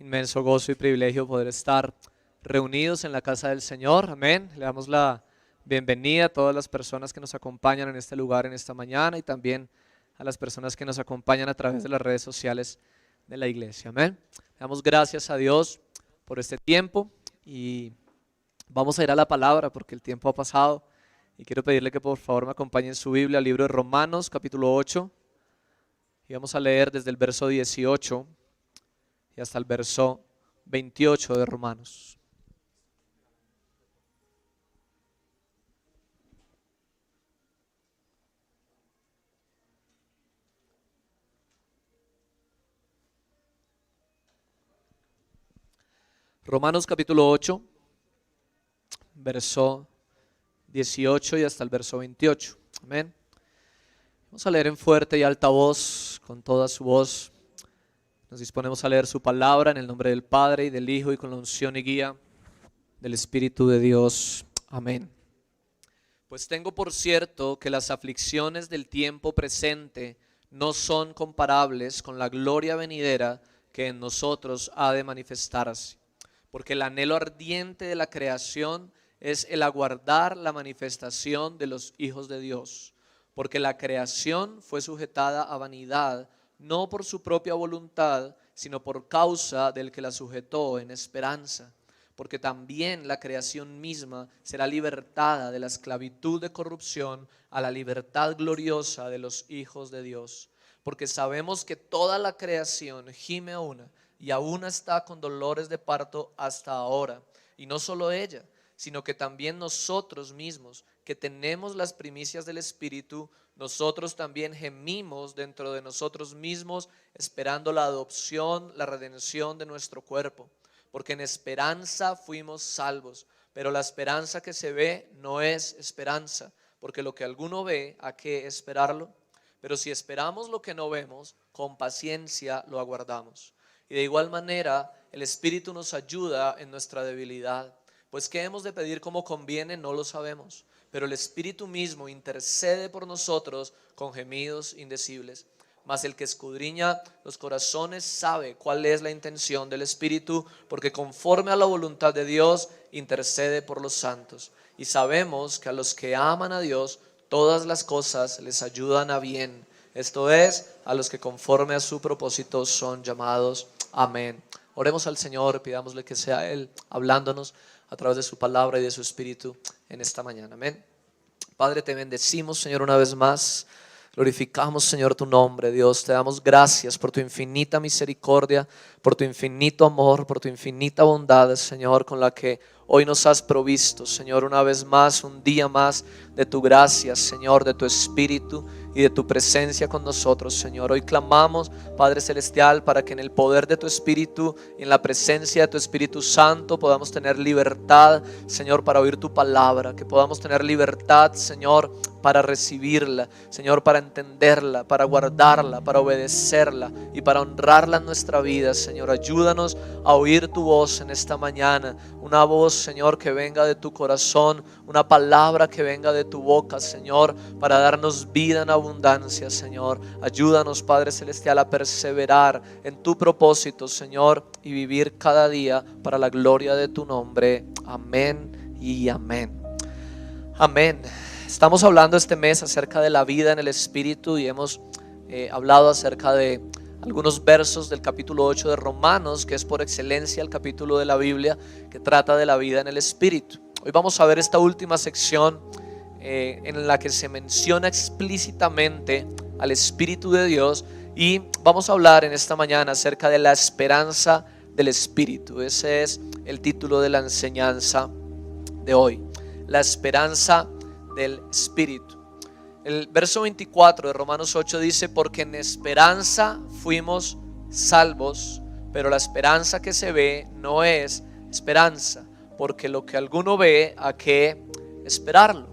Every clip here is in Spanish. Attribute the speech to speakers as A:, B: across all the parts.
A: inmenso gozo y privilegio poder estar reunidos en la casa del Señor. Amén. Le damos la bienvenida a todas las personas que nos acompañan en este lugar en esta mañana y también a las personas que nos acompañan a través de las redes sociales de la iglesia. Amén. Le damos gracias a Dios por este tiempo y vamos a ir a la palabra porque el tiempo ha pasado y quiero pedirle que por favor me acompañe en su Biblia al libro de Romanos capítulo 8 y vamos a leer desde el verso 18 y hasta el verso 28 de Romanos. Romanos capítulo 8, verso 18 y hasta el verso 28. Amén. Vamos a leer en fuerte y alta voz, con toda su voz. Nos disponemos a leer su palabra en el nombre del Padre y del Hijo y con la unción y guía del Espíritu de Dios. Amén. Pues tengo por cierto que las aflicciones del tiempo presente no son comparables con la gloria venidera que en nosotros ha de manifestarse. Porque el anhelo ardiente de la creación es el aguardar la manifestación de los hijos de Dios. Porque la creación fue sujetada a vanidad, no por su propia voluntad, sino por causa del que la sujetó en esperanza. Porque también la creación misma será libertada de la esclavitud de corrupción a la libertad gloriosa de los hijos de Dios. Porque sabemos que toda la creación gime a una y aún está con dolores de parto hasta ahora. Y no solo ella, sino que también nosotros mismos, que tenemos las primicias del Espíritu, nosotros también gemimos dentro de nosotros mismos, esperando la adopción, la redención de nuestro cuerpo. Porque en esperanza fuimos salvos, pero la esperanza que se ve no es esperanza, porque lo que alguno ve, ¿a qué esperarlo? Pero si esperamos lo que no vemos, con paciencia lo aguardamos. Y de igual manera, el Espíritu nos ayuda en nuestra debilidad. Pues qué hemos de pedir como conviene no lo sabemos, pero el Espíritu mismo intercede por nosotros con gemidos indecibles. Mas el que escudriña los corazones sabe cuál es la intención del Espíritu, porque conforme a la voluntad de Dios intercede por los santos. Y sabemos que a los que aman a Dios todas las cosas les ayudan a bien. Esto es, a los que conforme a su propósito son llamados. Amén. Oremos al Señor, pidámosle que sea Él hablándonos a través de su palabra y de su Espíritu en esta mañana. Amén. Padre, te bendecimos, Señor, una vez más. Glorificamos, Señor, tu nombre, Dios. Te damos gracias por tu infinita misericordia, por tu infinito amor, por tu infinita bondad, Señor, con la que hoy nos has provisto, Señor, una vez más, un día más de tu gracia, Señor, de tu Espíritu y de tu presencia con nosotros, Señor. Hoy clamamos, Padre Celestial, para que en el poder de tu Espíritu y en la presencia de tu Espíritu Santo podamos tener libertad, Señor, para oír tu palabra, que podamos tener libertad, Señor, para recibirla, Señor, para entenderla, para guardarla, para obedecerla y para honrarla en nuestra vida, Señor. Ayúdanos a oír tu voz en esta mañana, una voz, Señor, que venga de tu corazón, una palabra que venga de tu boca, Señor, para darnos vida en abundancia, Señor. Ayúdanos, Padre Celestial, a perseverar en tu propósito, Señor, y vivir cada día para la gloria de tu nombre. Amén y amén. Amén. Estamos hablando este mes acerca de la vida en el Espíritu y hemos hablado acerca de algunos versos del capítulo 8 de Romanos, que es por excelencia el capítulo de la Biblia que trata de la vida en el Espíritu. Hoy vamos a ver esta última sección en la que se menciona explícitamente al Espíritu de Dios y vamos a hablar en esta mañana acerca de la esperanza del Espíritu. Ese es el título de la enseñanza de hoy, la esperanza del Espíritu. El verso 24 de Romanos 8 dice: porque en esperanza fuimos salvos, pero la esperanza que se ve no es esperanza, porque lo que alguno ve, ¿a qué esperarlo?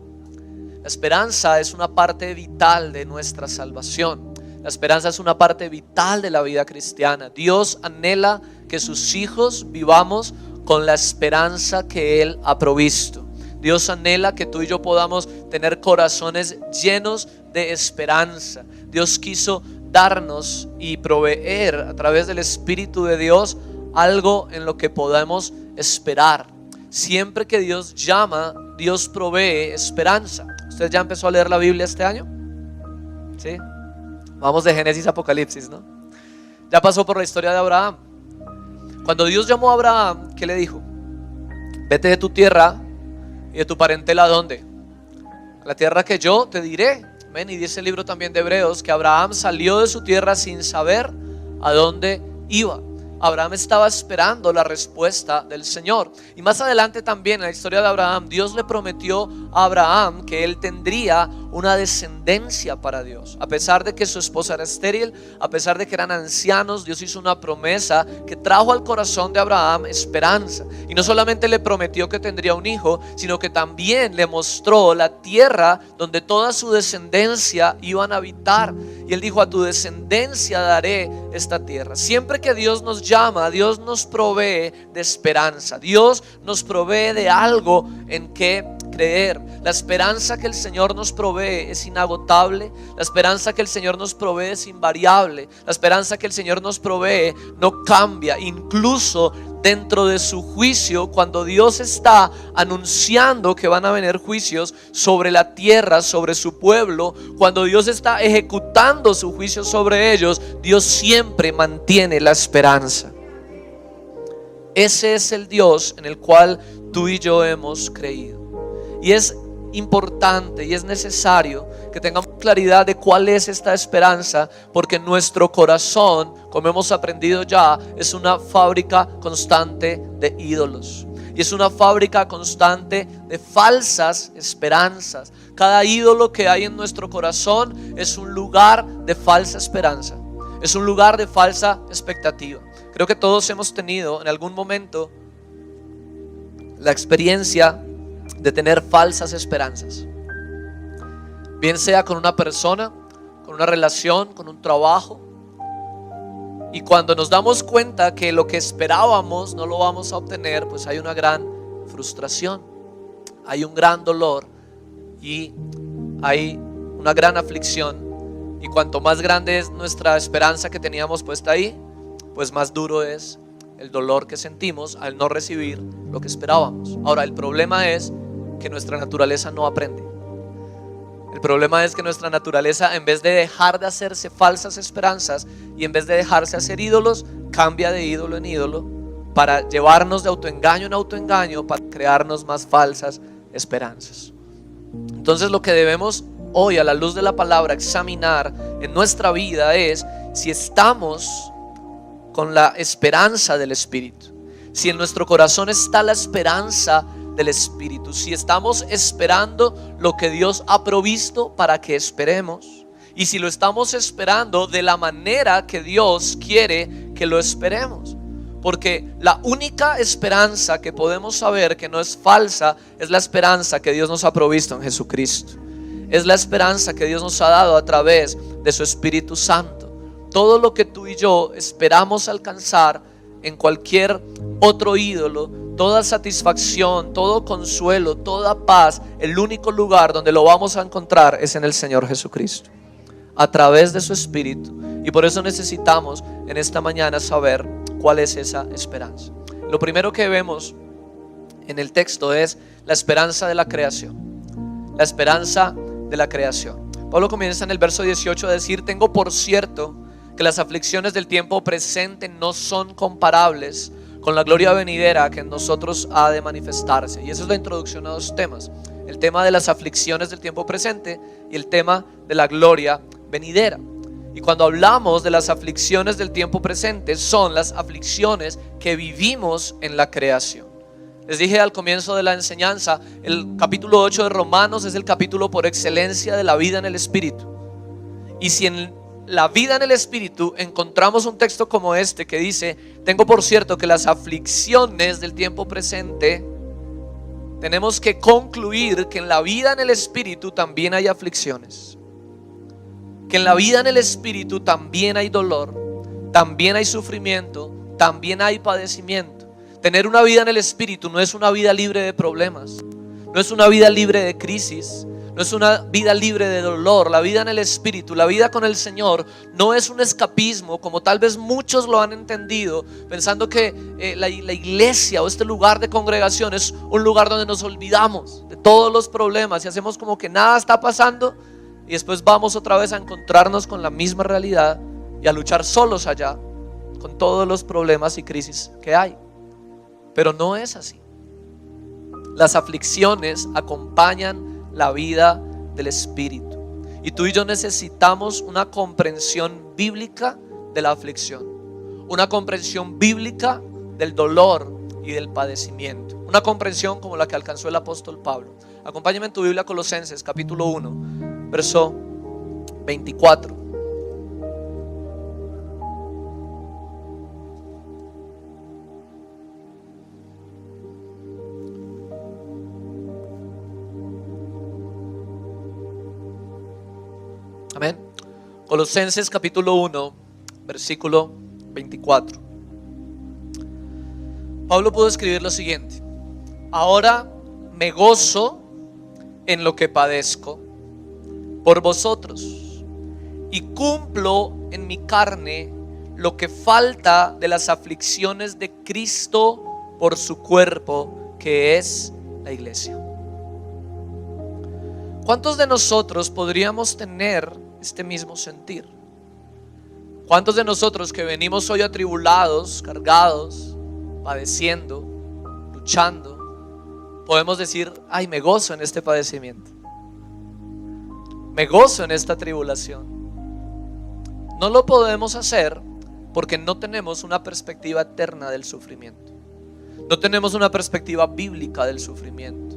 A: La esperanza es una parte vital de nuestra salvación. La esperanza es una parte vital de la vida cristiana. Dios anhela que sus hijos vivamos con la esperanza que Él ha provisto. Dios anhela que tú y yo podamos tener corazones llenos de esperanza. Dios quiso darnos y proveer a través del Espíritu de Dios algo en lo que podamos esperar. Siempre que Dios llama, Dios provee esperanza. ¿Usted ya empezó a leer la Biblia este año? ¿Sí? Vamos de Génesis a Apocalipsis, ¿no? Ya pasó por la historia de Abraham. Cuando Dios llamó a Abraham, ¿qué le dijo? Vete de tu tierra y de tu parentela, ¿a dónde? A la tierra que yo te diré. Amén. Y dice el libro también de Hebreos que Abraham salió de su tierra sin saber a dónde iba. Abraham estaba esperando la respuesta del Señor. Y más adelante también en la historia de Abraham, Dios le prometió a Abraham que él tendría una descendencia para Dios. A pesar de que su esposa era estéril, a pesar de que eran ancianos, Dios hizo una promesa que trajo al corazón de Abraham esperanza. Y no solamente le prometió que tendría un hijo, sino que también le mostró la tierra donde toda su descendencia iban a habitar. Y él dijo: a tu descendencia daré esta tierra. Siempre que Dios nos llama, Dios nos provee de esperanza. Dios nos provee de algo en que creer. La esperanza que el Señor nos provee es inagotable. La esperanza que el Señor nos provee es invariable. La esperanza que el Señor nos provee no cambia. Incluso dentro de su juicio, cuando Dios está anunciando que van a venir juicios sobre la tierra, sobre su pueblo, cuando Dios está ejecutando su juicio sobre ellos, Dios siempre mantiene la esperanza. Ese es el Dios en el cual tú y yo hemos creído. Y es importante y es necesario que tengamos claridad de cuál es esta esperanza, porque nuestro corazón, como hemos aprendido ya, es una fábrica constante de ídolos. Y es una fábrica constante de falsas esperanzas. Cada ídolo que hay en nuestro corazón es un lugar de falsa esperanza. Es un lugar de falsa expectativa. Creo que todos hemos tenido en algún momento la experiencia de tener falsas esperanzas, bien sea con una persona, con una relación, con un trabajo. Y cuando nos damos cuenta que lo que esperábamos no lo vamos a obtener, pues hay una gran frustración, hay un gran dolor y hay una gran aflicción. Y cuanto más grande es nuestra esperanza que teníamos puesta ahí, pues más duro es el dolor que sentimos al no recibir lo que esperábamos. Ahora, el problema es que nuestra naturaleza no aprende. El problema es que nuestra naturaleza, en vez de dejar de hacerse falsas esperanzas y en vez de dejarse hacer ídolos, cambia de ídolo en ídolo para llevarnos de autoengaño en autoengaño, para crearnos más falsas esperanzas. Entonces, lo que debemos hoy, a la luz de la palabra, examinar en nuestra vida es si estamos con la esperanza del Espíritu, si en nuestro corazón está la esperanza del Espíritu, si estamos esperando lo que Dios ha provisto para que esperemos, y si lo estamos esperando de la manera que Dios quiere que lo esperemos. Porque la única esperanza que podemos saber que no es falsa es la esperanza que Dios nos ha provisto en Jesucristo. Es la esperanza que Dios nos ha dado a través de su Espíritu Santo. Todo lo que tú y yo esperamos alcanzar en cualquier otro ídolo, toda satisfacción, todo consuelo, toda paz, el único lugar donde lo vamos a encontrar es en el Señor Jesucristo, a través de su Espíritu. Y por eso necesitamos en esta mañana saber cuál es esa esperanza. Lo primero que vemos en el texto es la esperanza de la creación. La esperanza de la creación. Pablo comienza en el verso 18 a decir: tengo por cierto que las aflicciones del tiempo presente no son comparables con la gloria venidera que en nosotros ha de manifestarse. Y esa es la introducción a dos temas: el tema de las aflicciones del tiempo presente y el tema de la gloria venidera. Y cuando hablamos de las aflicciones del tiempo presente, son las aflicciones que vivimos en la creación. Les dije al comienzo de la enseñanza, el capítulo 8 de Romanos es el capítulo por excelencia de la vida en el Espíritu. Y si en la vida en el Espíritu encontramos un texto como este que dice: tengo por cierto que las aflicciones del tiempo presente, tenemos que concluir que en la vida en el Espíritu también hay aflicciones, que en la vida en el Espíritu también hay dolor, también hay sufrimiento, también hay padecimiento. Tener una vida en el Espíritu no es una vida libre de problemas, no es una vida libre de crisis, no es una vida libre de dolor. La vida en el Espíritu, la vida con el Señor, no es un escapismo, como tal vez muchos lo han entendido, pensando que la iglesia o este lugar de congregación es un lugar donde nos olvidamos de todos los problemas y hacemos como que nada está pasando, y después vamos otra vez a encontrarnos con la misma realidad y a luchar solos allá con todos los problemas y crisis que hay. Pero no es así. Las aflicciones acompañan la vida del Espíritu, y tú y yo necesitamos una comprensión bíblica de la aflicción, una comprensión bíblica del dolor y del padecimiento, una comprensión como la que alcanzó el apóstol Pablo. Acompáñame en tu Biblia, Colosenses capítulo 1, verso 24. Amén. Colosenses capítulo 1, versículo 24. Pablo pudo escribir lo siguiente: ahora me gozo en lo que padezco por vosotros, y cumplo en mi carne lo que falta de las aflicciones de Cristo por su cuerpo, que es la iglesia. ¿Cuántos de nosotros podríamos tener este mismo sentir? ¿Cuántos de nosotros que venimos hoy atribulados, cargados, padeciendo, luchando, podemos decir: ay, me gozo en este padecimiento, me gozo en esta tribulación? No lo podemos hacer porque no tenemos una perspectiva eterna del sufrimiento, no tenemos una perspectiva bíblica del sufrimiento.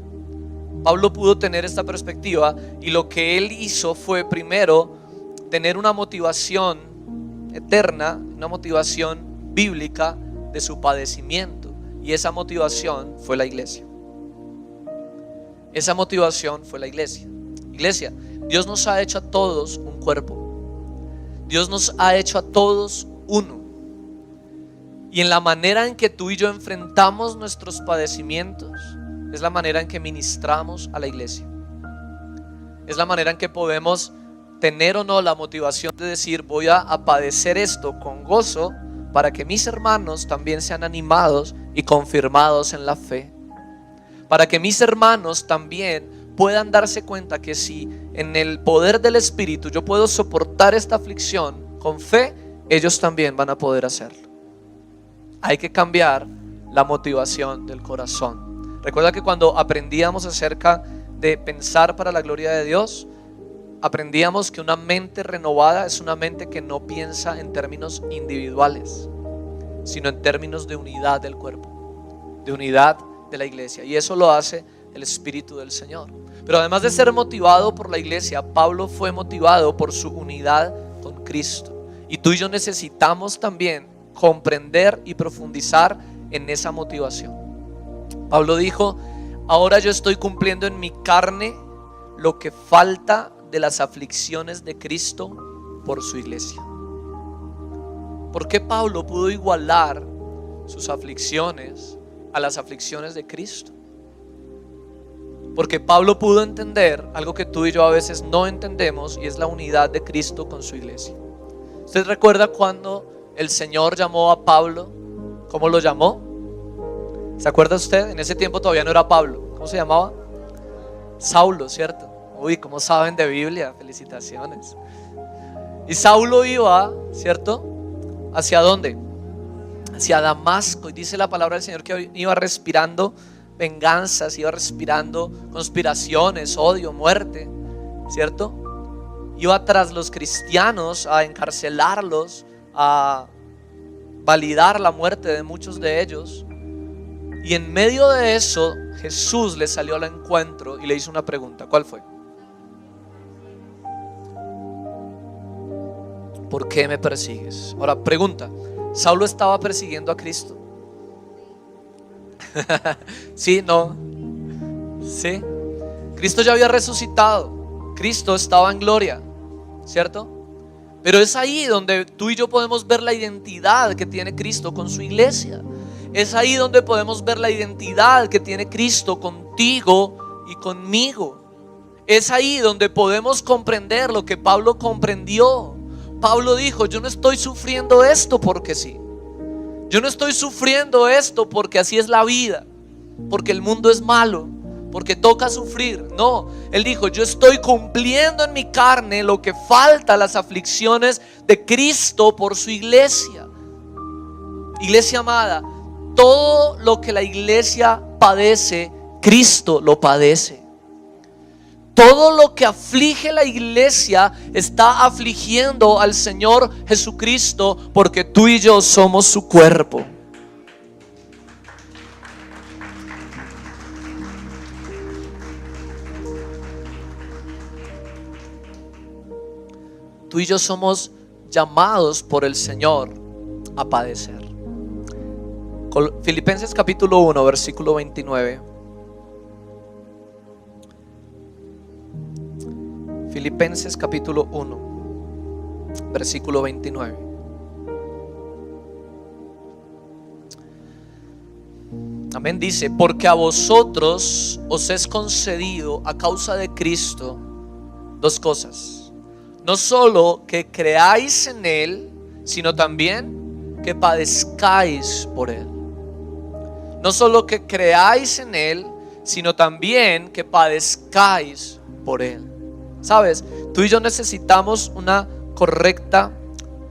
A: Pablo pudo tener esta perspectiva, y lo que él hizo fue primero tener una motivación eterna, una motivación bíblica de su padecimiento, y esa motivación fue la iglesia. Esa motivación fue la iglesia. Iglesia, Dios nos ha hecho a todos un cuerpo, Dios nos ha hecho a todos uno, y en la manera en que tú y yo enfrentamos nuestros padecimientos es la manera en que ministramos a la iglesia. Es la manera en que podemos tener o no la motivación de decir: voy a padecer esto con gozo para que mis hermanos también sean animados y confirmados en la fe, para que mis hermanos también puedan darse cuenta que si en el poder del Espíritu yo puedo soportar esta aflicción con fe, ellos también van a poder hacerlo. Hay que cambiar la motivación del corazón. Recuerda que cuando aprendíamos acerca de pensar para la gloria de Dios, aprendíamos que una mente renovada es una mente que no piensa en términos individuales, sino en términos de unidad del cuerpo, de unidad de la iglesia, y eso lo hace el Espíritu del Señor. Pero además de ser motivado por la iglesia, Pablo fue motivado por su unidad con Cristo, y tú y yo necesitamos también comprender y profundizar en esa motivación. Pablo dijo: ahora yo estoy cumpliendo en mi carne lo que falta de las aflicciones de Cristo por su iglesia. ¿Por qué Pablo pudo igualar sus aflicciones a las aflicciones de Cristo? Porque Pablo pudo entender algo que tú y yo a veces no entendemos, y es la unidad de Cristo con su iglesia. ¿Usted recuerda cuando el Señor llamó a Pablo? ¿Cómo lo llamó? ¿Se acuerda usted? En ese tiempo todavía no era Pablo. ¿Cómo se llamaba? Saulo, ¿cierto? Uy, ¿cómo saben de Biblia? Felicitaciones. Y Saulo iba, ¿cierto? ¿Hacia dónde? Hacia Damasco. Y dice la palabra del Señor que iba respirando venganzas, iba respirando conspiraciones, odio, muerte, ¿cierto? Iba tras los cristianos a encarcelarlos, a validar la muerte de muchos de ellos. Y en medio de eso, Jesús le salió al encuentro y le hizo una pregunta. ¿Cuál fue? ¿Por qué me persigues? Ahora pregunta: ¿Saulo estaba persiguiendo a Cristo? Sí, no. Sí. Cristo ya había resucitado, Cristo estaba en gloria, ¿cierto? Pero es ahí donde tú y yo podemos ver la identidad que tiene Cristo con su iglesia. Es ahí donde podemos ver la identidad que tiene Cristo contigo y conmigo. Es ahí donde podemos comprender lo que Pablo comprendió. Pablo dijo: yo no estoy sufriendo esto porque sí. Yo no estoy sufriendo esto porque así es la vida, porque el mundo es malo, porque toca sufrir. No, él dijo: yo estoy cumpliendo en mi carne lo que falta, las aflicciones de Cristo por su iglesia. Iglesia amada, todo lo que la iglesia padece, Cristo lo padece. Todo lo que aflige la iglesia está afligiendo al Señor Jesucristo, porque tú y yo somos su cuerpo. Tú y yo somos llamados por el Señor a padecer. Filipenses capítulo 1, versículo 29. Filipenses capítulo 1, versículo 29. Amén. Dice: porque a vosotros os es concedido a causa de Cristo dos cosas: no solo que creáis en Él, sino también que padezcáis por Él. No solo que creáis en Él, sino también que padezcáis por Él. Sabes, tú y yo necesitamos una correcta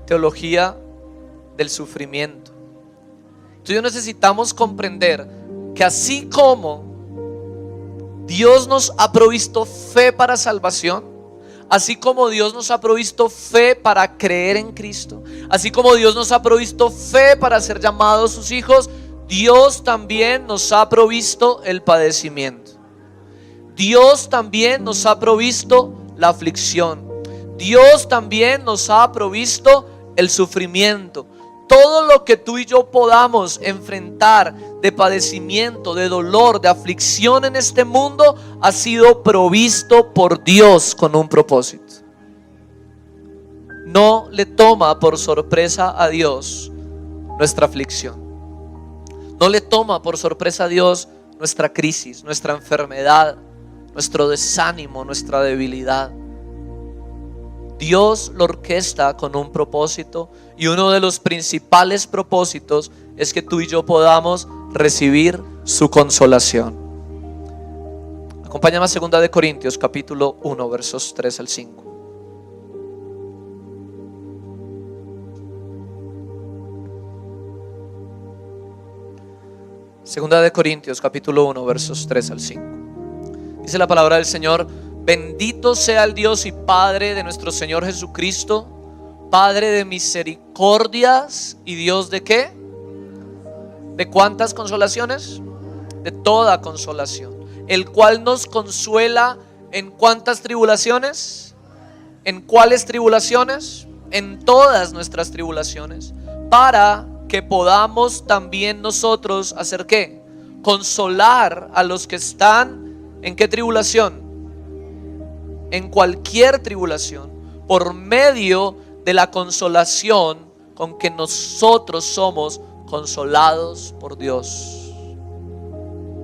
A: teología del sufrimiento. Tú y yo necesitamos comprender que así como Dios nos ha provisto fe para salvación, así como Dios nos ha provisto fe para creer en Cristo, así como Dios nos ha provisto fe para ser llamados sus hijos, Dios también nos ha provisto el padecimiento. Dios también nos ha provisto la aflicción. Dios también nos ha provisto el sufrimiento. Todo lo que tú y yo podamos enfrentar de padecimiento, de dolor, de aflicción en este mundo, ha sido provisto por Dios con un propósito. No le toma por sorpresa a Dios nuestra aflicción. No le toma por sorpresa a Dios nuestra crisis, nuestra enfermedad, nuestro desánimo, nuestra debilidad. Dios lo orquesta con un propósito, y uno de los principales propósitos es que tú y yo podamos recibir su consolación. Acompáñame a 2 de Corintios capítulo 1, versos 3 al 5. Segunda de Corintios capítulo 1, versos 3 al 5. Dice la palabra del Señor: bendito sea el Dios y Padre de nuestro Señor Jesucristo, Padre de misericordias y Dios ¿de qué? ¿De cuántas consolaciones? De toda consolación, el cual nos consuela en ¿cuántas tribulaciones? ¿En cuáles tribulaciones? En todas nuestras tribulaciones, para que podamos también nosotros hacer ¿qué? Consolar a los que están ¿en qué tribulación? En cualquier tribulación, por medio de la consolación con que nosotros somos consolados por Dios.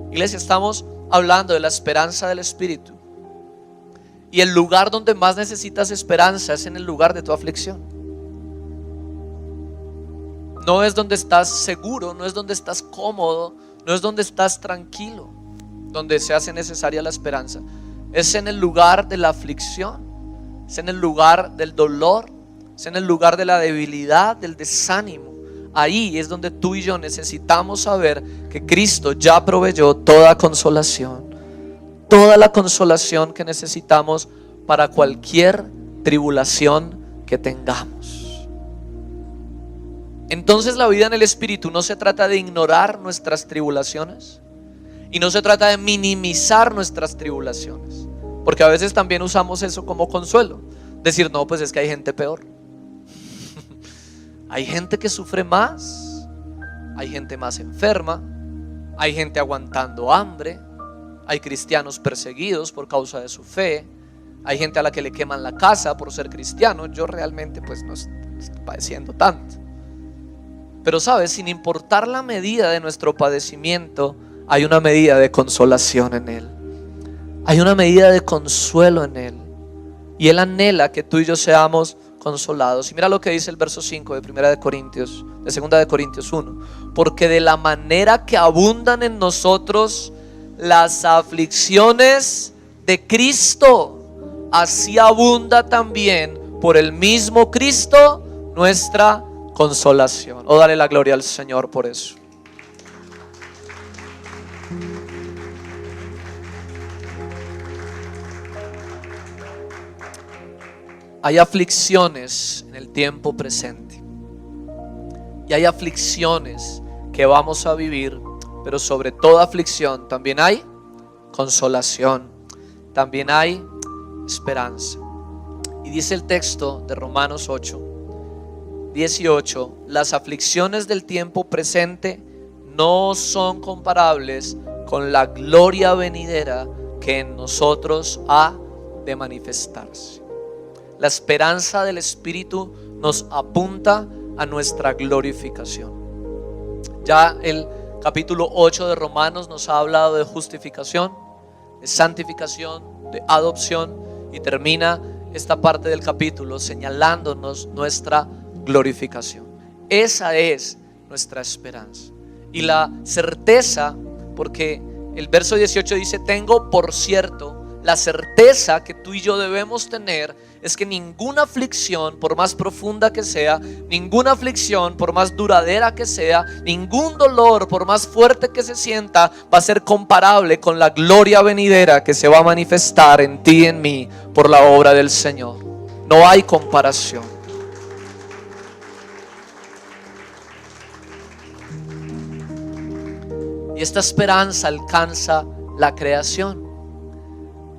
A: Iglesia, estamos hablando de la esperanza del Espíritu, y el lugar donde más necesitas esperanza es en el lugar de tu aflicción. No es donde estás seguro, no es donde estás cómodo, no es donde estás tranquilo donde se hace necesaria la esperanza. Es en el lugar de la aflicción, es en el lugar del dolor, es en el lugar de la debilidad, del desánimo. Ahí es donde tú y yo necesitamos saber que Cristo ya proveyó toda consolación, toda la consolación que necesitamos para cualquier tribulación que tengamos. Entonces la vida en el Espíritu no se trata de ignorar nuestras tribulaciones, y no se trata de minimizar nuestras tribulaciones, porque a veces también usamos eso como consuelo. Decir: no, pues es que hay gente peor. Hay gente que sufre más, hay gente más enferma, hay gente aguantando hambre, hay cristianos perseguidos por causa de su fe, hay gente a la que le queman la casa por ser cristiano. Yo realmente pues no estoy padeciendo tanto, pero sabes, sin importar la medida de nuestro padecimiento, hay una medida de consolación en Él. Hay una medida de consuelo en Él. Y Él anhela que tú y yo seamos consolados. Y mira lo que dice el verso 5 de 2 de Corintios 1. Porque de la manera que abundan en nosotros las aflicciones de Cristo, así abunda también por el mismo Cristo nuestra consolación. Oh, dale la gloria al Señor por eso. Hay aflicciones en el tiempo presente y hay aflicciones que vamos a vivir, pero sobre toda aflicción también hay consolación, también hay esperanza. Y dice el texto de Romanos 8:18: las aflicciones del tiempo presente no son comparables con la gloria venidera que en nosotros ha de manifestarse. La esperanza del Espíritu nos apunta a nuestra glorificación. Ya el capítulo 8 de Romanos nos ha hablado de justificación, de santificación, de adopción, y termina esta parte del capítulo señalándonos nuestra glorificación. Esa es nuestra esperanza. Y la certeza, porque el verso 18 dice: tengo por cierto. La certeza que tú y yo debemos tener es que ninguna aflicción, por más profunda que sea, ninguna aflicción, por más duradera que sea, ningún dolor, por más fuerte que se sienta, va a ser comparable con la gloria venidera que se va a manifestar en ti y en mí por la obra del Señor. No hay comparación. Y esta esperanza alcanza la creación.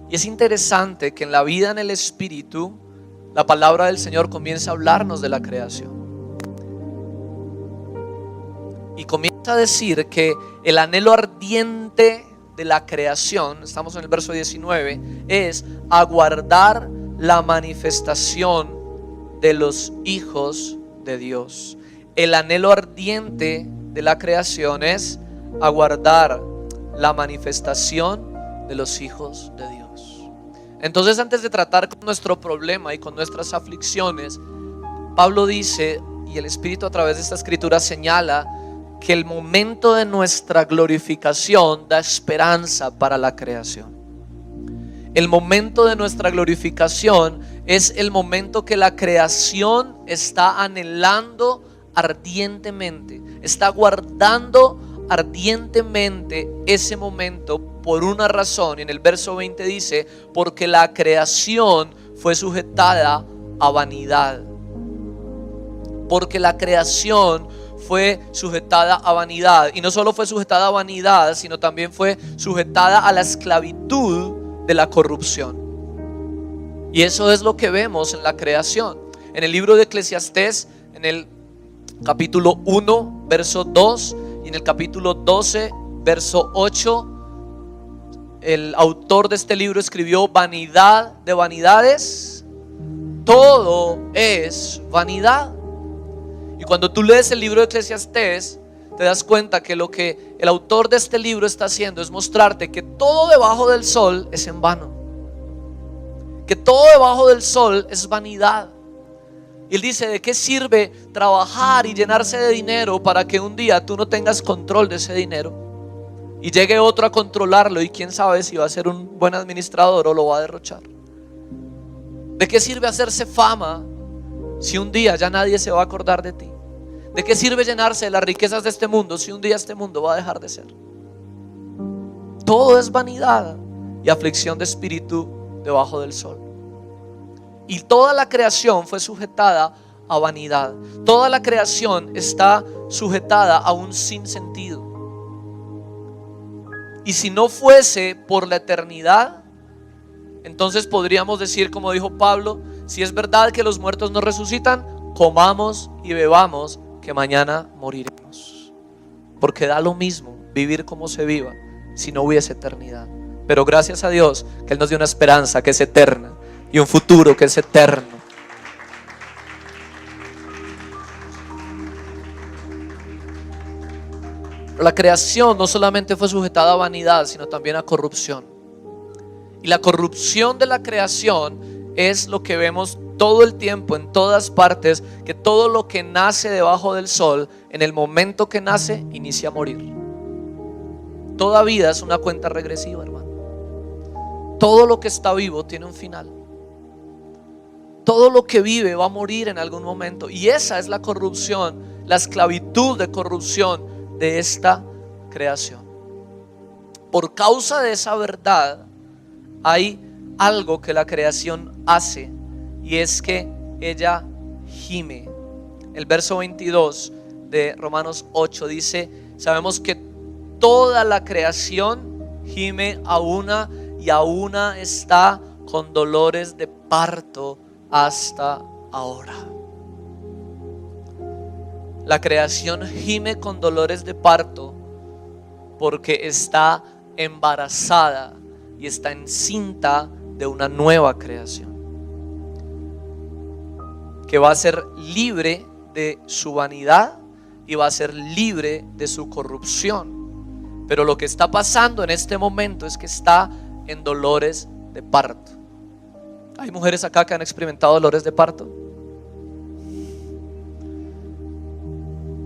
A: Y es interesante que en la vida en el Espíritu, la palabra del Señor comienza a hablarnos de la creación. Y comienza a decir que el anhelo ardiente de la creación, estamos en el verso 19, es aguardar la manifestación de los hijos de Dios. El anhelo ardiente de la creación es aguardar la manifestación de los hijos de Dios. Entonces, antes de tratar con nuestro problema y con nuestras aflicciones, Pablo dice, y el Espíritu a través de esta escritura señala, que el momento de nuestra glorificación da esperanza para la creación. El momento de nuestra glorificación es el momento que la creación está anhelando ardientemente, está guardando ardientemente ese momento por una razón. Y en el verso 20 dice: porque la creación fue sujetada a vanidad. Porque la creación fue sujetada a vanidad. Y no solo fue sujetada a vanidad, sino también fue sujetada a la esclavitud de la corrupción. Y eso es lo que vemos en la creación. En el libro de Eclesiastés, en el capítulo 1, verso 2, y en el capítulo 12, verso 8, el autor de este libro escribió: vanidad de vanidades, todo es vanidad. Y cuando tú lees el libro de Eclesiastés, te das cuenta que lo que el autor de este libro está haciendo es mostrarte que todo debajo del sol es en vano, que todo debajo del sol es vanidad. Y él dice: ¿de qué sirve trabajar y llenarse de dinero para que un día tú no tengas control de ese dinero y llegue otro a controlarlo, y quién sabe si va a ser un buen administrador o lo va a derrochar? ¿De qué sirve hacerse fama si un día ya nadie se va a acordar de ti? ¿De qué sirve llenarse de las riquezas de este mundo si un día este mundo va a dejar de ser? Todo es vanidad y aflicción de espíritu debajo del sol. Y toda la creación fue sujetada a vanidad. Toda la creación está sujetada a un sinsentido. Y si no fuese por la eternidad, entonces podríamos decir, como dijo Pablo: si es verdad que los muertos no resucitan, comamos y bebamos, que mañana moriremos. Porque da lo mismo vivir como se viva si no hubiese eternidad. Pero gracias a Dios que Él nos dio una esperanza que es eterna y un futuro que es eterno. La creación no solamente fue sujetada a vanidad, sino también a corrupción. Y la corrupción de la creación es lo que vemos todo el tiempo, en todas partes, que todo lo que nace debajo del sol, en el momento que nace, inicia a morir. Toda vida es una cuenta regresiva, hermano. Todo lo que está vivo tiene un final. Todo lo que vive va a morir en algún momento. Y esa es la corrupción, la esclavitud de corrupción de esta creación. Por causa de esa verdad, hay algo que la creación hace, y es que ella gime. El verso 22 de Romanos 8 dice: sabemos que toda la creación gime a una y a una está con dolores de parto hasta ahora. La creación gime con dolores de parto porque está embarazada y está encinta de una nueva creación que va a ser libre de su vanidad y va a ser libre de su corrupción. Pero lo que está pasando en este momento es que está en dolores de parto. ¿Hay mujeres acá que han experimentado dolores de parto?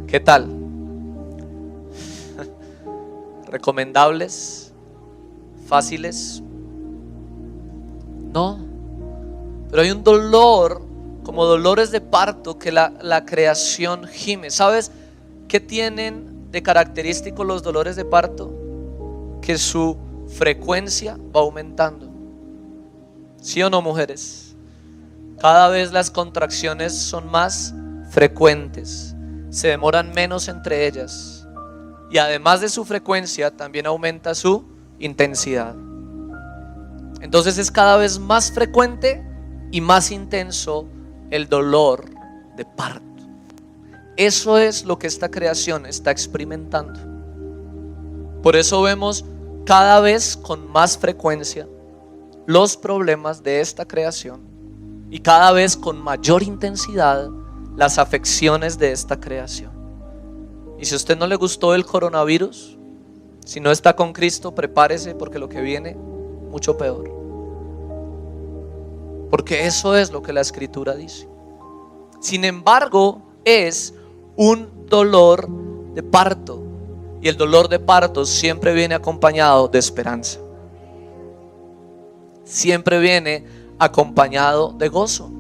A: ¿Qué tal? ¿Recomendables? ¿Fáciles? No. Pero hay un dolor, como dolores de parto, que la creación gime. ¿Sabes qué tienen de característico los dolores de parto? Que su frecuencia va aumentando. ¿Sí o no, mujeres? Cada vez las contracciones son más frecuentes, se demoran menos entre ellas, y además de su frecuencia también aumenta su intensidad. Entonces es cada vez más frecuente y más intenso el dolor de parto. Eso es lo que esta creación está experimentando. Por eso vemos cada vez con más frecuencia los problemas de esta creación y cada vez con mayor intensidad las afecciones de esta creación. Y si a usted no le gustó el coronavirus, si no está con Cristo, prepárese, porque lo que viene mucho peor. Porque eso es lo que la Escritura dice. Sin embargo, es un dolor de parto, y el dolor de parto siempre viene acompañado de esperanza. Siempre viene acompañado de gozo.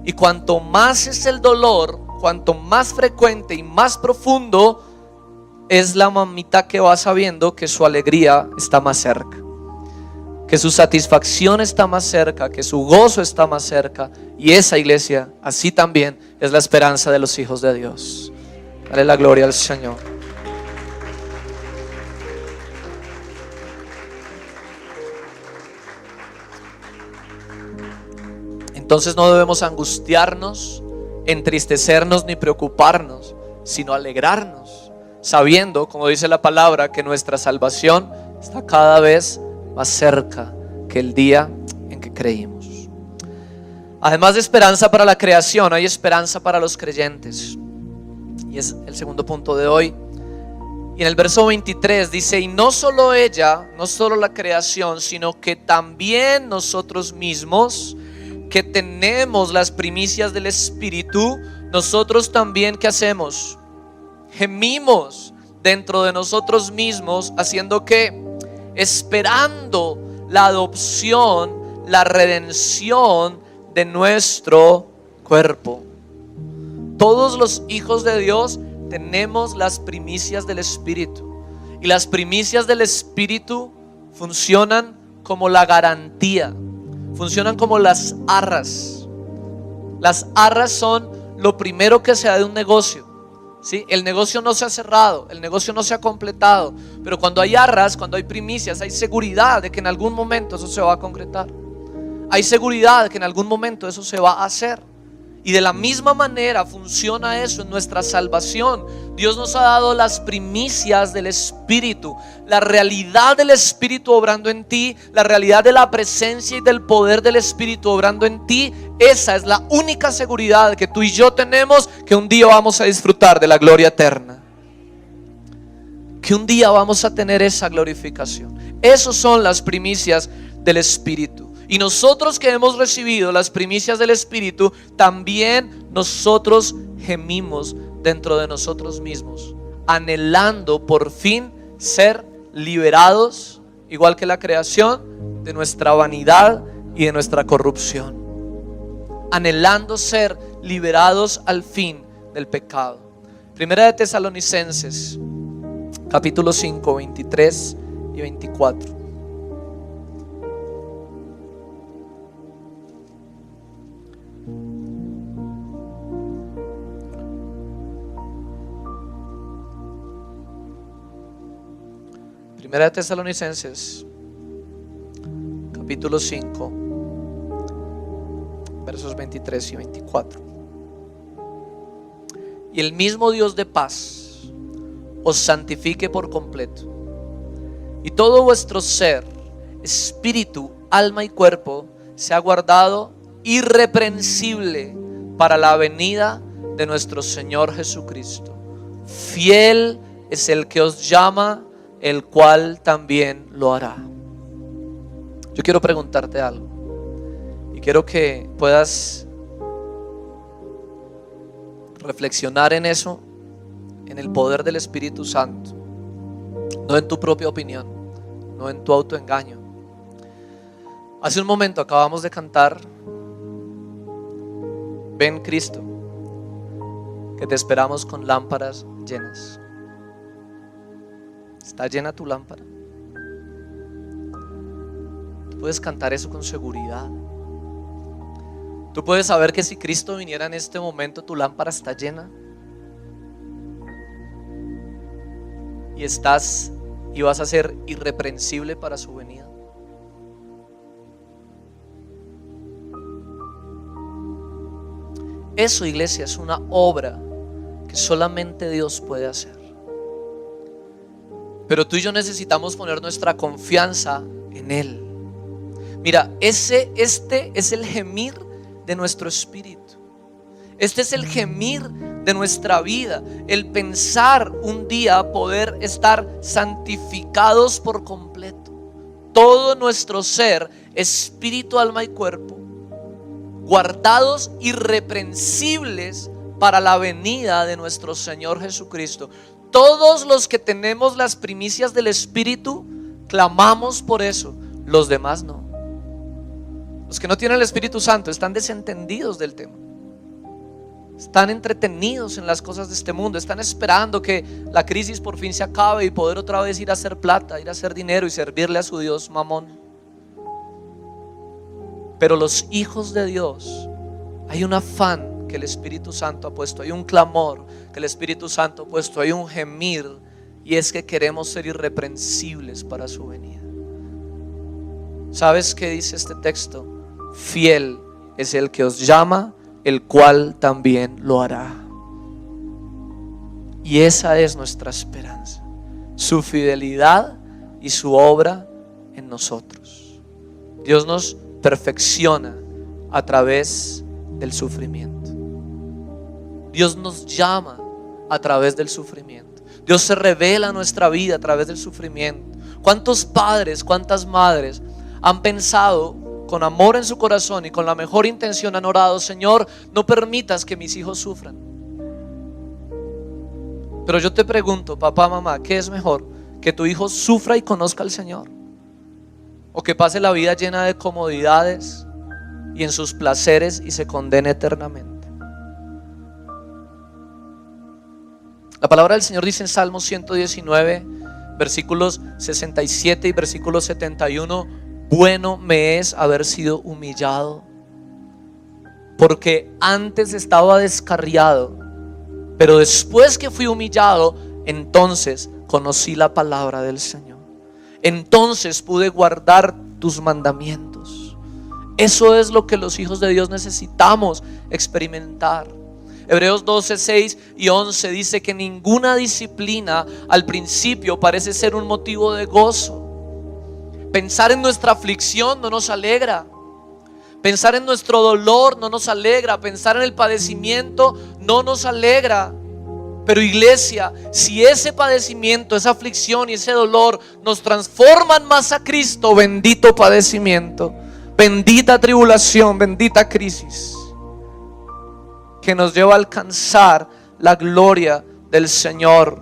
A: Y cuanto más es el dolor, cuanto más frecuente y más profundo, es la mamita que va sabiendo que su alegría está más cerca, que su satisfacción está más cerca, que su gozo está más cerca. Y esa iglesia, así también, es la esperanza de los hijos de Dios. Dale la gloria al Señor. Entonces no debemos angustiarnos, entristecernos ni preocuparnos, sino alegrarnos, sabiendo, como dice la palabra, que nuestra salvación está cada vez más cerca que el día en que creímos. Además de esperanza para la creación, hay esperanza para los creyentes, y es el segundo punto de hoy. Y en el verso 23 dice: y no solo ella, no solo la creación, sino que también nosotros mismos, que tenemos las primicias del Espíritu, nosotros también, ¿qué hacemos? Gemimos dentro de nosotros mismos, haciendo que, esperando la adopción, la redención de nuestro cuerpo. Todos los hijos de Dios tenemos las primicias del Espíritu, y las primicias del Espíritu funcionan como la garantía, funcionan como las arras. Las arras son lo primero que se da de un negocio, ¿sí? El negocio no se ha cerrado, el negocio no se ha completado, pero cuando hay arras, cuando hay primicias, hay seguridad de que en algún momento eso se va a concretar. Hay seguridad de que en algún momento eso se va a hacer. Y de la misma manera funciona eso en nuestra salvación. Dios nos ha dado las primicias del Espíritu, la realidad del Espíritu obrando en ti, la realidad de la presencia y del poder del Espíritu obrando en ti. Esa es la única seguridad que tú y yo tenemos, que un día vamos a disfrutar de la gloria eterna, que un día vamos a tener esa glorificación. Esas son las primicias del Espíritu. Y nosotros que hemos recibido las primicias del Espíritu, también nosotros gemimos dentro de nosotros mismos, anhelando por fin ser liberados, igual que la creación, de nuestra vanidad y de nuestra corrupción. Anhelando ser liberados al fin del pecado. Primera de Tesalonicenses, capítulo 5, 23 y 24. Primera de Tesalonicenses, capítulo 5, versos 23 y 24. Y el mismo Dios de paz os santifique por completo, y todo vuestro ser, espíritu, alma y cuerpo sea guardado irreprensible para la venida de nuestro Señor Jesucristo. Fiel es el que os llama, el cual también lo hará. Yo quiero preguntarte algo y quiero que puedas reflexionar en eso, en el poder del Espíritu Santo, no en tu propia opinión, no en tu autoengaño. Hace un momento acabamos de cantar Ven Cristo, que te esperamos con lámparas llenas. ¿Está llena tu lámpara? Tú puedes cantar eso con seguridad. Tú puedes saber que si Cristo viniera en este momento, tu lámpara está llena. Y vas a ser irreprensible para su venida. Eso, iglesia, es una obra que solamente Dios puede hacer. Pero tú y yo necesitamos poner nuestra confianza en Él. Mira, este es el gemir de nuestro espíritu. Este es el gemir de nuestra vida. El pensar un día poder estar santificados por completo. Todo nuestro ser, espíritu, alma y cuerpo, guardados irreprensibles para la venida de nuestro Señor Jesucristo. Todos los que tenemos las primicias del Espíritu clamamos por eso, los demás no. Los que no tienen el Espíritu Santo están desentendidos del tema, están entretenidos en las cosas de este mundo, están esperando que la crisis por fin se acabe y poder otra vez ir a hacer plata, ir a hacer dinero y servirle a su Dios Mamón. Pero los hijos de Dios, hay un afán que el Espíritu Santo ha puesto, hay un clamor que el Espíritu Santo ha puesto, hay un gemir, y es que queremos ser irreprensibles para su venida. ¿Sabes qué dice este texto? Fiel es el que os llama, el cual también lo hará. Y esa es nuestra esperanza, su fidelidad y su obra en nosotros. Dios nos perfecciona a través del sufrimiento. Dios nos llama a través del sufrimiento. Dios se revela a nuestra vida a través del sufrimiento. ¿Cuántos padres, cuántas madres han pensado con amor en su corazón y con la mejor intención han orado: Señor, no permitas que mis hijos sufran? Pero yo te pregunto, papá, mamá, ¿qué es mejor? ¿Que tu hijo sufra y conozca al Señor? ¿O que pase la vida llena de comodidades y en sus placeres y se condene eternamente? La palabra del Señor dice en Salmo 119, versículos 67 y versículo 71: bueno me es haber sido humillado, porque antes estaba descarriado, pero después que fui humillado, entonces conocí la palabra del Señor. Entonces pude guardar tus mandamientos. Eso es lo que los hijos de Dios necesitamos experimentar. Hebreos 12, 6 y 11 dice que ninguna disciplina al principio parece ser un motivo de gozo. Pensar en nuestra aflicción no nos alegra. Pensar en nuestro dolor no nos alegra. Pensar en el padecimiento no nos alegra. Pero iglesia, si ese padecimiento, esa aflicción y ese dolor nos transforman más a Cristo, bendito padecimiento, bendita tribulación, bendita crisis, que nos lleva a alcanzar la gloria del Señor.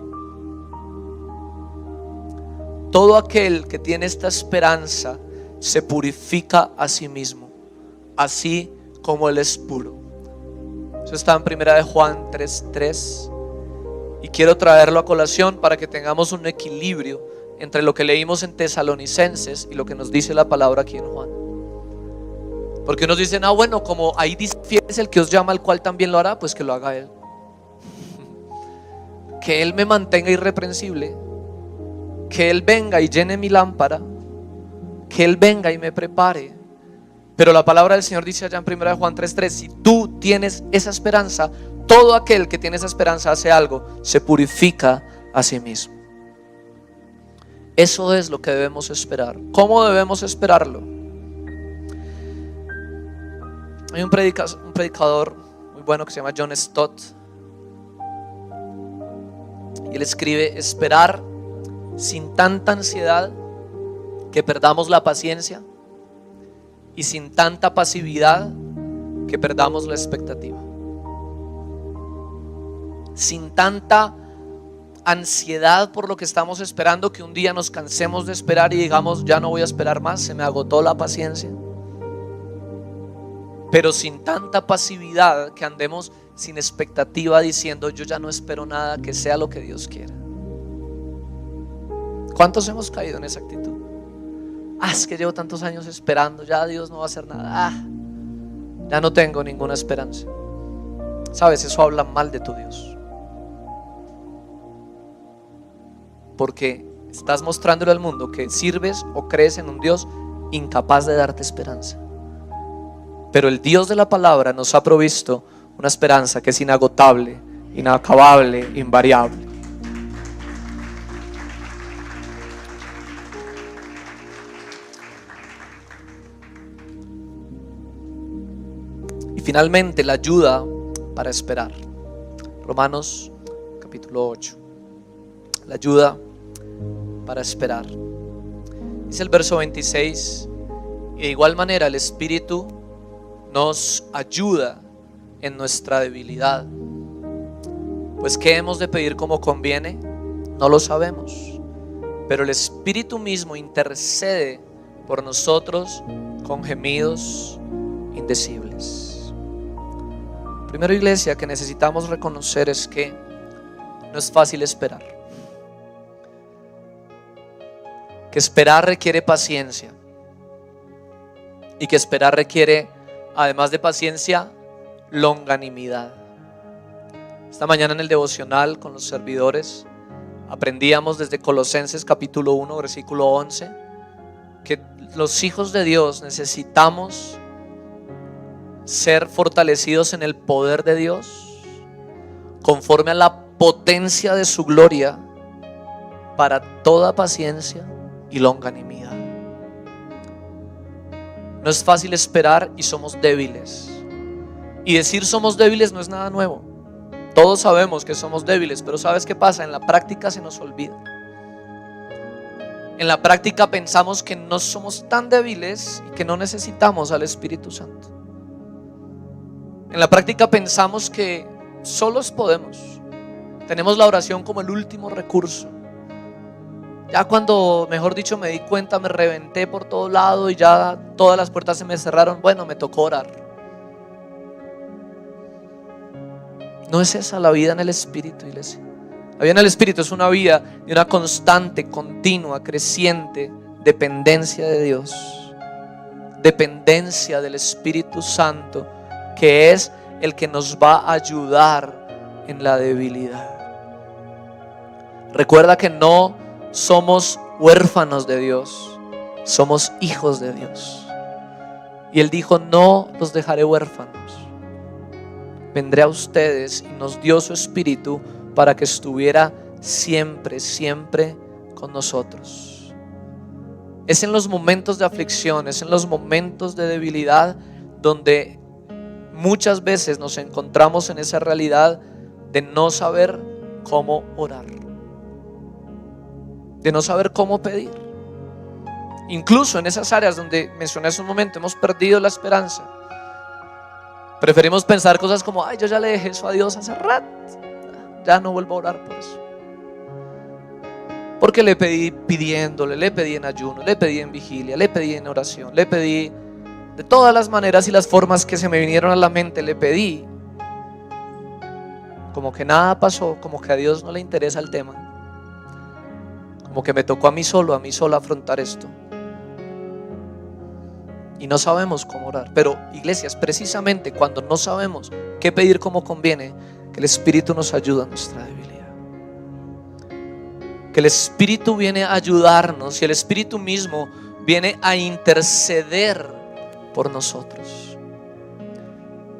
A: Todo aquel que tiene esta esperanza se purifica a sí mismo, así como Él es puro. Eso está en 1 Juan 3:3. Y quiero traerlo a colación para que tengamos un equilibrio entre lo que leímos en Tesalonicenses y lo que nos dice la palabra aquí en Juan. Porque unos dicen, bueno, como ahí dice fiel es el que os llama, al cual también lo hará, pues que lo haga Él. Que Él me mantenga irreprensible, que Él venga y llene mi lámpara, que Él venga y me prepare. Pero la palabra del Señor dice allá en 1 Juan 3:3, si tú tienes esa esperanza, todo aquel que tiene esa esperanza hace algo, se purifica a sí mismo. Eso es lo que debemos esperar. ¿Cómo debemos esperarlo? Hay un predicador muy bueno que se llama John Stott, y él escribe: esperar sin tanta ansiedad que perdamos la paciencia, y sin tanta pasividad que perdamos la expectativa. Sin tanta ansiedad por lo que estamos esperando que un día nos cansemos de esperar y digamos, ya no voy a esperar más, se me agotó la paciencia. Pero sin tanta pasividad que andemos sin expectativa diciendo, yo ya no espero nada, que sea lo que Dios quiera. ¿Cuántos hemos caído en esa actitud? Es que llevo tantos años esperando, ya Dios no va a hacer nada, ya no tengo ninguna esperanza. Sabes, eso habla mal de tu Dios, porque estás mostrándole al mundo que sirves o crees en un Dios incapaz de darte esperanza. Pero el Dios de la palabra nos ha provisto una esperanza que es inagotable, inacabable, invariable. Y finalmente la ayuda para esperar. Romanos capítulo 8. La ayuda para esperar. Dice el verso 26: y de igual manera el Espíritu nos ayuda en nuestra debilidad. Pues ¿qué hemos de pedir como conviene? No lo sabemos, pero el Espíritu mismo intercede por nosotros con gemidos indecibles. Primero, iglesia, que necesitamos reconocer es que no es fácil esperar. Que esperar requiere paciencia, y que esperar requiere, además de paciencia, longanimidad. Esta mañana en el devocional con los servidores aprendíamos desde Colosenses capítulo 1 versículo 11 que los hijos de Dios necesitamos ser fortalecidos en el poder de Dios conforme a la potencia de su gloria para toda paciencia y longanimidad. No es fácil esperar y somos débiles. Y decir somos débiles no es nada nuevo. Todos sabemos que somos débiles, pero ¿sabes qué pasa? En la práctica se nos olvida. En la práctica pensamos que no somos tan débiles y que no necesitamos al Espíritu Santo. En la práctica pensamos que solos podemos. Tenemos la oración como el último recurso. Ya cuando, mejor dicho, me di cuenta, me reventé por todo lado y ya todas las puertas se me cerraron, bueno, me tocó orar. No es esa la vida en el Espíritu, iglesia. La vida en el Espíritu es una vida de una constante, continua, creciente dependencia de Dios, dependencia del Espíritu Santo, que es el que nos va a ayudar en la debilidad. Recuerda que no somos huérfanos de Dios, somos hijos de Dios. Y Él dijo, no los dejaré huérfanos, vendré a ustedes, y nos dio su Espíritu para que estuviera siempre, siempre con nosotros. Es en los momentos de aflicción, es en los momentos de debilidad donde muchas veces nos encontramos en esa realidad de no saber cómo orar, de no saber cómo pedir. Incluso en esas áreas donde mencioné hace un momento hemos perdido la esperanza. Preferimos pensar cosas como: ay, yo ya le dejé eso a Dios hace rato, ya no vuelvo a orar por eso. Porque le pedí pidiéndole, le pedí en ayuno, le pedí en vigilia, le pedí en oración, le pedí de todas las maneras y las formas que se me vinieron a la mente, le pedí. Como que nada pasó, como que a Dios no le interesa el tema, como que me tocó a mí sola afrontar esto. Y no sabemos cómo orar. Pero, iglesia, es precisamente cuando no sabemos qué pedir como conviene que el Espíritu nos ayuda en nuestra debilidad. Que el Espíritu viene a ayudarnos y el Espíritu mismo viene a interceder por nosotros.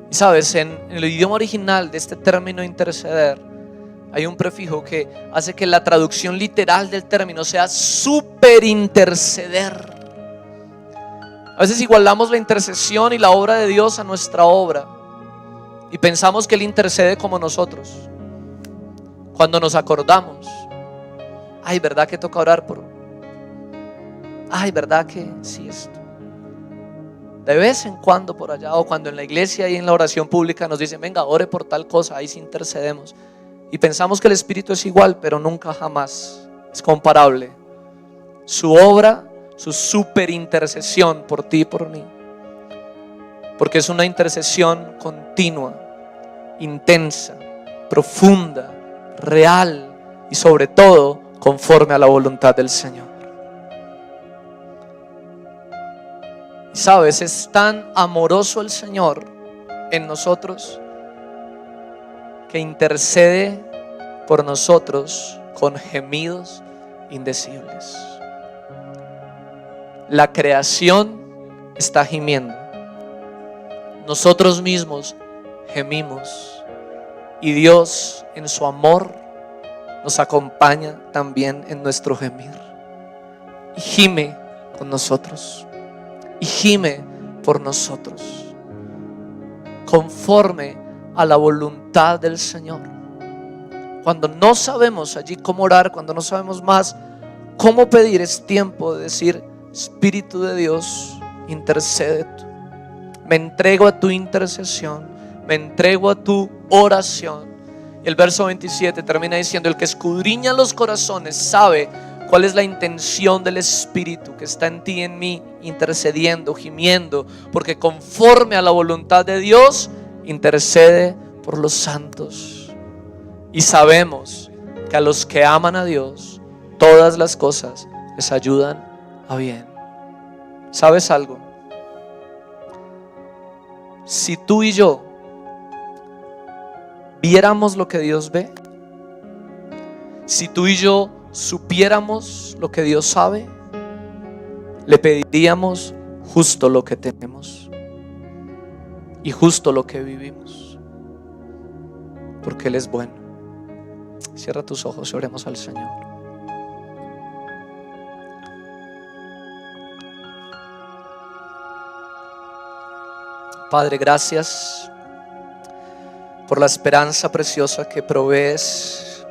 A: Y sabes, en el idioma original de este término interceder hay un prefijo que hace que la traducción literal del término sea superinterceder. A veces igualamos la intercesión y la obra de Dios a nuestra obra y pensamos que Él intercede como nosotros. Cuando nos acordamos: ay, ¿verdad que toca orar por? Ay, ¿verdad que sí esto? De vez en cuando por allá, o cuando en la iglesia y en la oración pública nos dicen: venga, ore por tal cosa, ahí sí intercedemos. Y pensamos que el Espíritu es igual, pero nunca jamás es comparable. Su obra, su superintercesión por ti y por mí, porque es una intercesión continua, intensa, profunda, real y sobre todo conforme a la voluntad del Señor. Y sabes, es tan amoroso el Señor en nosotros que intercede por nosotros con gemidos indecibles. La creación está gimiendo, nosotros mismos gemimos, y Dios en su amor nos acompaña también en nuestro gemir y gime con nosotros y gime por nosotros conforme a la voluntad del Señor. Cuando no sabemos allí cómo orar, cuando no sabemos más cómo pedir, es tiempo de decir: Espíritu de Dios, intercede tú. Me entrego a tu intercesión, me entrego a tu oración. Y el verso 27 termina diciendo: el que escudriña los corazones sabe cuál es la intención del Espíritu que está en ti y en mí, intercediendo, gimiendo, porque conforme a la voluntad de Dios intercede por los santos. Y sabemos que a los que aman a Dios todas las cosas les ayudan a bien. ¿Sabes algo? Si tú y yo viéramos lo que Dios ve, si tú y yo supiéramos lo que Dios sabe, le pediríamos justo lo que tenemos y justo lo que vivimos, porque Él es bueno. Cierra tus ojos y oremos al Señor. Padre, gracias por la esperanza preciosa que provees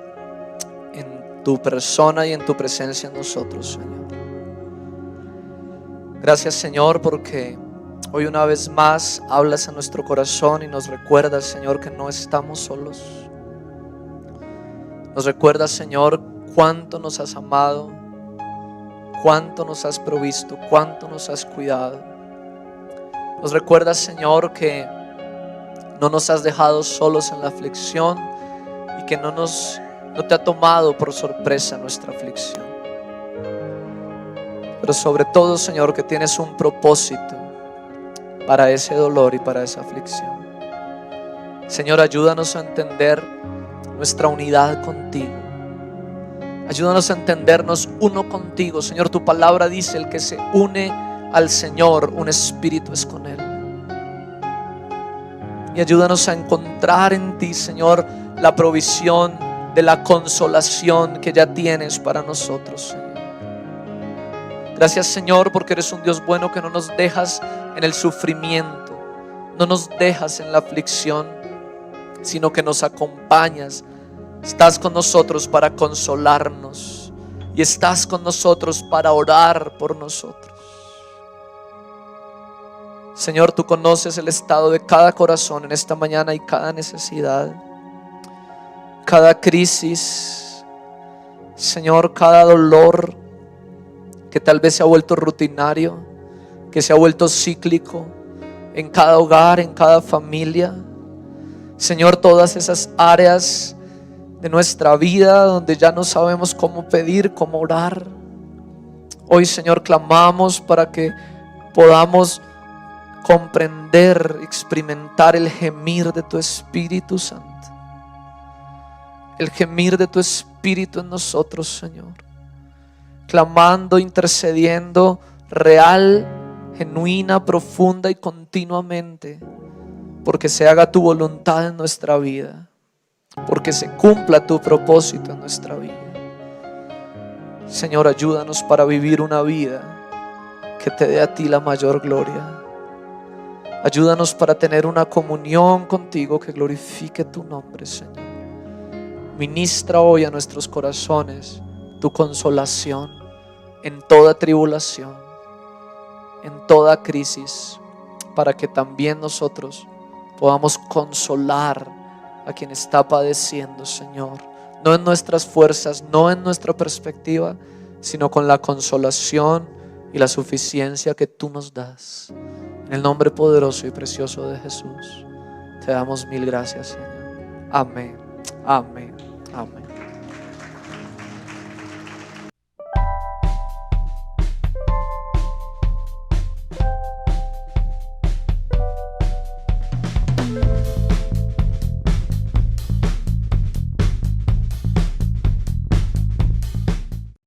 A: en tu persona y en tu presencia en nosotros, Señor. Gracias, Señor, porque hoy una vez más hablas a nuestro corazón y nos recuerdas, Señor, que no estamos solos. Nos recuerdas, Señor, cuánto nos has amado, cuánto nos has provisto, cuánto nos has cuidado. Nos recuerdas, Señor, que no nos has dejado solos en la aflicción y que no te ha tomado por sorpresa nuestra aflicción. Pero sobre todo, Señor, que tienes un propósito para ese dolor y para esa aflicción. Señor, ayúdanos a entender nuestra unidad contigo. Ayúdanos a entendernos uno contigo. Señor, tu palabra dice: el que se une al Señor, un espíritu es con Él. Y ayúdanos a encontrar en ti, Señor, la provisión de la consolación que ya tienes para nosotros, Señor. Gracias, Señor, porque eres un Dios bueno, que no nos dejas en el sufrimiento, no nos dejas en la aflicción, sino que nos acompañas Estás con nosotros para consolarnos y estás con nosotros para orar por nosotros. Señor, tú conoces el estado de cada corazón en esta mañana y cada necesidad, cada crisis, Señor, cada dolor que tal vez se ha vuelto rutinario, que se ha vuelto cíclico en cada hogar, en cada familia. Señor, todas esas áreas de nuestra vida donde ya no sabemos cómo pedir, cómo orar. Hoy, Señor, clamamos para que podamos comprender, experimentar el gemir de tu Espíritu Santo. El gemir de tu Espíritu en nosotros, Señor. Clamando, intercediendo, real, genuina, profunda y continuamente, porque se haga tu voluntad en nuestra vida, porque se cumpla tu propósito en nuestra vida. Señor, ayúdanos para vivir una vida que te dé a ti la mayor gloria. Ayúdanos para tener una comunión contigo que glorifique tu nombre, Señor. Ministra hoy a nuestros corazones tu consolación en toda tribulación, en toda crisis, para que también nosotros podamos consolar a quien está padeciendo, Señor. No en nuestras fuerzas, no en nuestra perspectiva, sino con la consolación y la suficiencia que tú nos das. En el nombre poderoso y precioso de Jesús, te damos mil gracias, Señor. Amén, amén, amén.